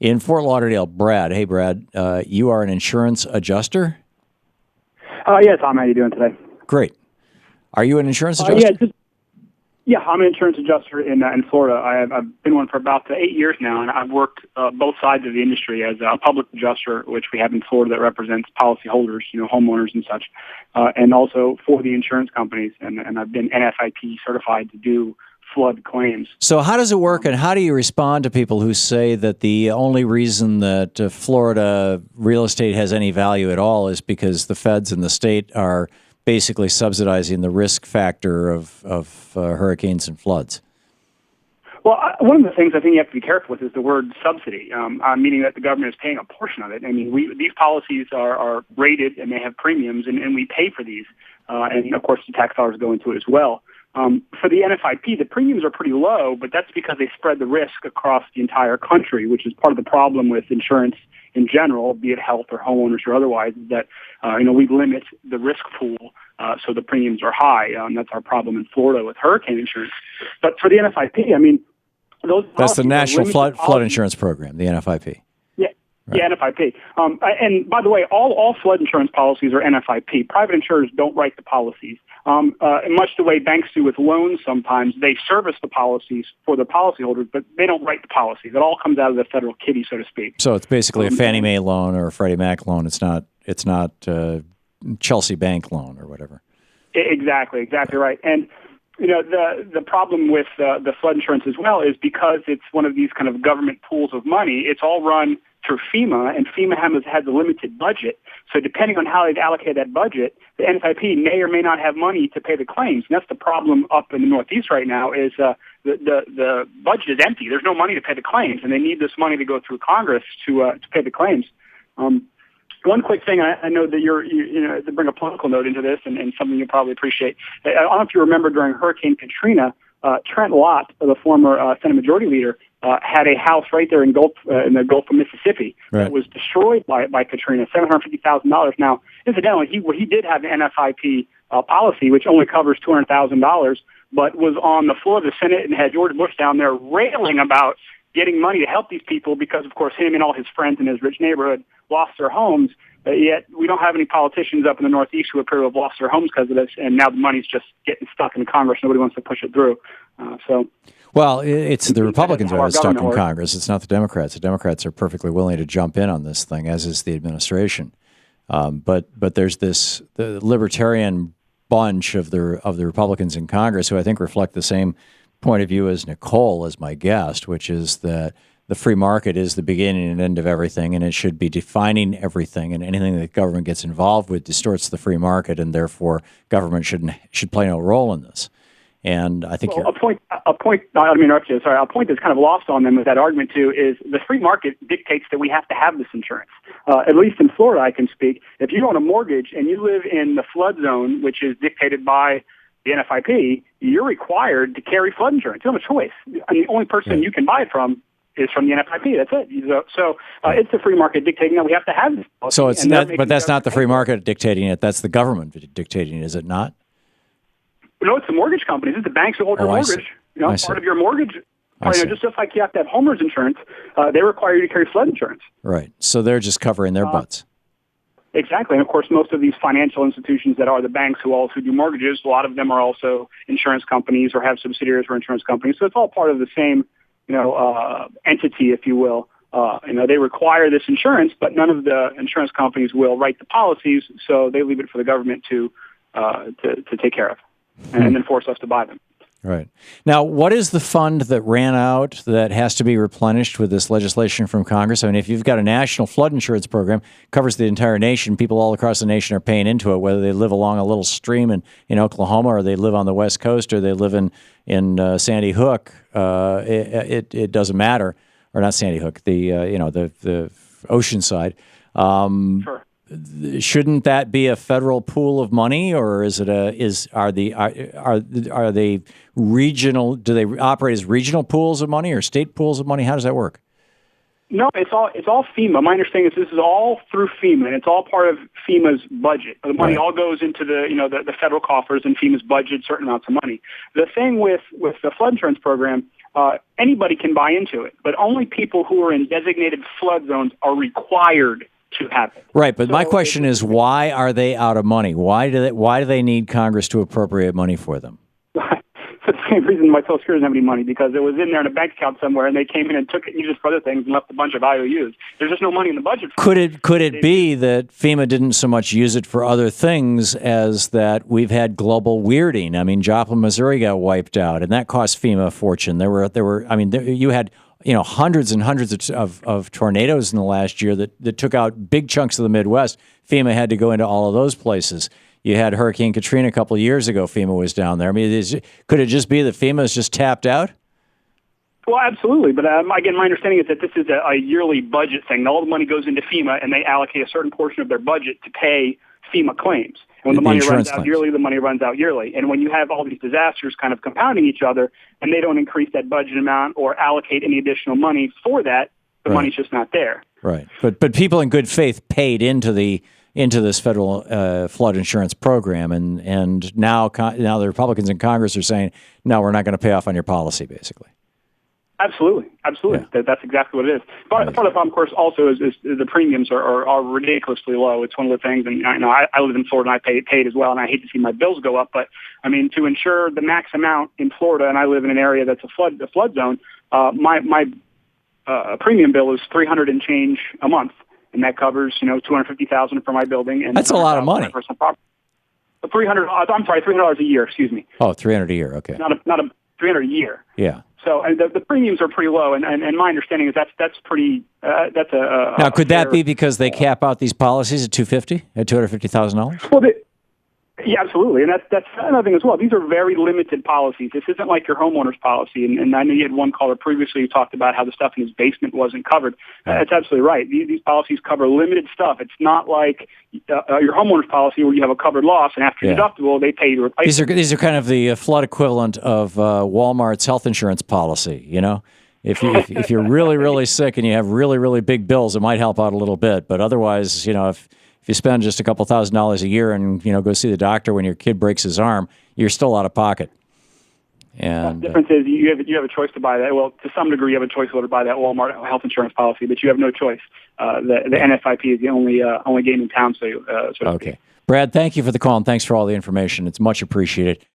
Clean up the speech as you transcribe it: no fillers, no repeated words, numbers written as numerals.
in Fort Lauderdale. Brad. Hey, Brad. You are an insurance adjuster? Yeah, Tom, how are you doing today? Great. Are you an insurance adjuster? Yeah, I'm an insurance adjuster in Florida. I've been one for about 8 years now, and I've worked both sides of the industry as a public adjuster, which we have in Florida that represents policyholders, homeowners and such, and also for the insurance companies. And I've been NFIP certified to do flood claims. So how does it work, and how do you respond to people who say that the only reason that Florida real estate has any value at all is because the feds and the state are basically subsidizing the risk factor of hurricanes and floods? Well, one of the things I think you have to be careful with is the word subsidy, meaning that the government is paying a portion of it. I mean, these policies are rated and they have premiums, and we pay for these. And, of course, the tax dollars go into it as well. For the NFIP, the premiums are pretty low, but that's because they spread the risk across the entire country, which is part of the problem with insurance in general, be it health or homeowners or otherwise, is that, we limit the risk pool, so the premiums are high. That's our problem in Florida with hurricane insurance. But for the NFIP, I mean, that's the National Flood Insurance Program, the NFIP. Yeah, right. Yeah, NFIP. And by the way, all flood insurance policies are NFIP. Private insurers don't write the policies. Much the way banks do with loans sometimes, they service the policies for the policyholders, but they don't write the policies. It all comes out of the federal kitty, so to speak. So it's basically a Fannie Mae loan or a Freddie Mac loan. It's not Chelsea Bank loan or whatever. Exactly right. And the problem with the flood insurance as well is because it's one of these kind of government pools of money. It's all run through FEMA, and FEMA has a limited budget. So depending on how they've allocated that budget, the NFIP may or may not have money to pay the claims. And that's the problem up in the Northeast right now is the budget is empty. There's no money to pay the claims, and they need this money to go through Congress to pay the claims. One quick thing, I know that to bring a political note into this, and something you'll probably appreciate. I don't know if you remember during Hurricane Katrina, Trent Lott, the former Senate Majority Leader, had a house right there in the Gulf of Mississippi that was destroyed by Katrina, $750,000. Now, incidentally, he did have an NFIP policy, which only covers $200,000, but was on the floor of the Senate and had George Bush down there railing about getting money to help these people because, of course, him and all his friends in his rich neighborhood lost their homes. Yet we don't have any politicians up in the Northeast who appear to have lost their homes because of this, and now the money's just getting stuck in Congress. Nobody wants to push it through. Well, it's the Republicans who are stuck in Congress. It's not the Democrats. The Democrats are perfectly willing to jump in on this thing, as is the administration. But there's the libertarian bunch of the Republicans in Congress who I think reflect the same point of view as Nicole, as my guest, which is that the free market is the beginning and end of everything, and it should be defining everything, and anything that government gets involved with distorts the free market, and therefore government should play no role in this. And I think a point. I don't mean interrupt you. Sorry, a point that's kind of lost on them with that argument too is the free market dictates that we have to have this insurance. At least in Florida, I can speak. If you own a mortgage and you live in the flood zone, which is dictated by the NFIP, you're required to carry flood insurance. You don't have a choice. And the only person you can buy it from is from the NFIP. That's it. So it's the free market dictating that we have to have this policy. So it's not, but that's not the free market dictating it. That's the government dictating it, is it not? No, it's the mortgage companies. It's the banks who hold your mortgage. Part of your mortgage. Just like you have to have homeowners insurance, they require you to carry flood insurance. Right. So they're just covering their butts. Exactly. And of course, most of these financial institutions that are the banks who also do mortgages, a lot of them are also insurance companies or have subsidiaries for insurance companies. So it's all part of the same, entity, if you will. They require this insurance, but none of the insurance companies will write the policies, so they leave it for the government to take care of and then force us to buy them. Right. Now, what is the fund that ran out that has to be replenished with this legislation from Congress? I mean, if you've got a national flood insurance program, covers the entire nation, people all across the nation are paying into it, whether they live along a little stream in Oklahoma or they live on the West Coast or they live in Sandy Hook, it doesn't matter. Or not Sandy Hook, the ocean side. Sure. Shouldn't that be a federal pool of money, or are they regional? Do they operate as regional pools of money or state pools of money? How does that work? No, it's all FEMA. My understanding is this is all through FEMA, and it's all part of FEMA's budget. The money all goes into the federal coffers, and FEMA's budget certain amounts of money. The thing with the flood insurance program, anybody can buy into it, but only people who are in designated flood zones are required to have it. Right, but my question is, why are they out of money? Why do they need Congress to appropriate money for them? It's the same reason why Social Security doesn't have any money, because it was in there in a bank account somewhere, and they came in and took it and used it for other things and left a bunch of IOUs. There's just no money in the budget. Could it be that FEMA didn't so much use it for other things as that we've had global weirding? I mean, Joplin, Missouri got wiped out, and that cost FEMA a fortune. You had hundreds and hundreds of tornadoes in the last year that took out big chunks of the Midwest. FEMA had to go into all of those places. You had Hurricane Katrina a couple of years ago. FEMA was down there. I mean, could it just be that FEMA is just tapped out? Well, absolutely. But again, my understanding is that this is a yearly budget thing. All the money goes into FEMA, and they allocate a certain portion of their budget to pay FEMA claims. And when the money runs out yearly, the money runs out yearly. And when you have all these disasters kind of compounding each other, and they don't increase that budget amount or allocate any additional money for that, the money's just not there. Right. But people in good faith paid into this federal flood insurance program, and now the Republicans in Congress are saying, no, we're not going to pay off on your policy, basically. Absolutely. Yeah. That's exactly what it is. Part of the problem, of course, also is the premiums are ridiculously low. It's one of the things, and I live in Florida, and I pay paid as well, and I hate to see my bills go up. But I mean, to insure the max amount in Florida, and I live in an area that's a flood zone, my premium bill is $300 and change a month, and that covers $250,000 for my building, and that's a lot of money. Personal property. $300 a year. Excuse me. Oh, $300 a year. Okay. Not a $300 a year. Yeah. So, and the premiums are pretty low, and my understanding is that's pretty. That's a now. Could that be because they cap out these policies at $250,000? Well, yeah, absolutely, and that's another thing as well. These are very limited policies. This isn't like your homeowner's policy, and I know you had one caller previously who talked about how the stuff in his basement wasn't covered. That's absolutely right. These policies cover limited stuff. It's not like your homeowner's policy where you have a covered loss, and after your deductible, they pay you to replace it. These are kind of the flood equivalent of Walmart's health insurance policy. If you're really, really sick and you have really, really big bills, it might help out a little bit. But otherwise, if you spend just a couple $1,000s a year and go see the doctor when your kid breaks his arm, you're still out of pocket. And the difference is you have a choice to buy that. Well, to some degree, you have a choice to buy that Walmart health insurance policy, but you have no choice. The NFIP is the only game in town. So okay, Brad, thank you for the call and thanks for all the information. It's much appreciated.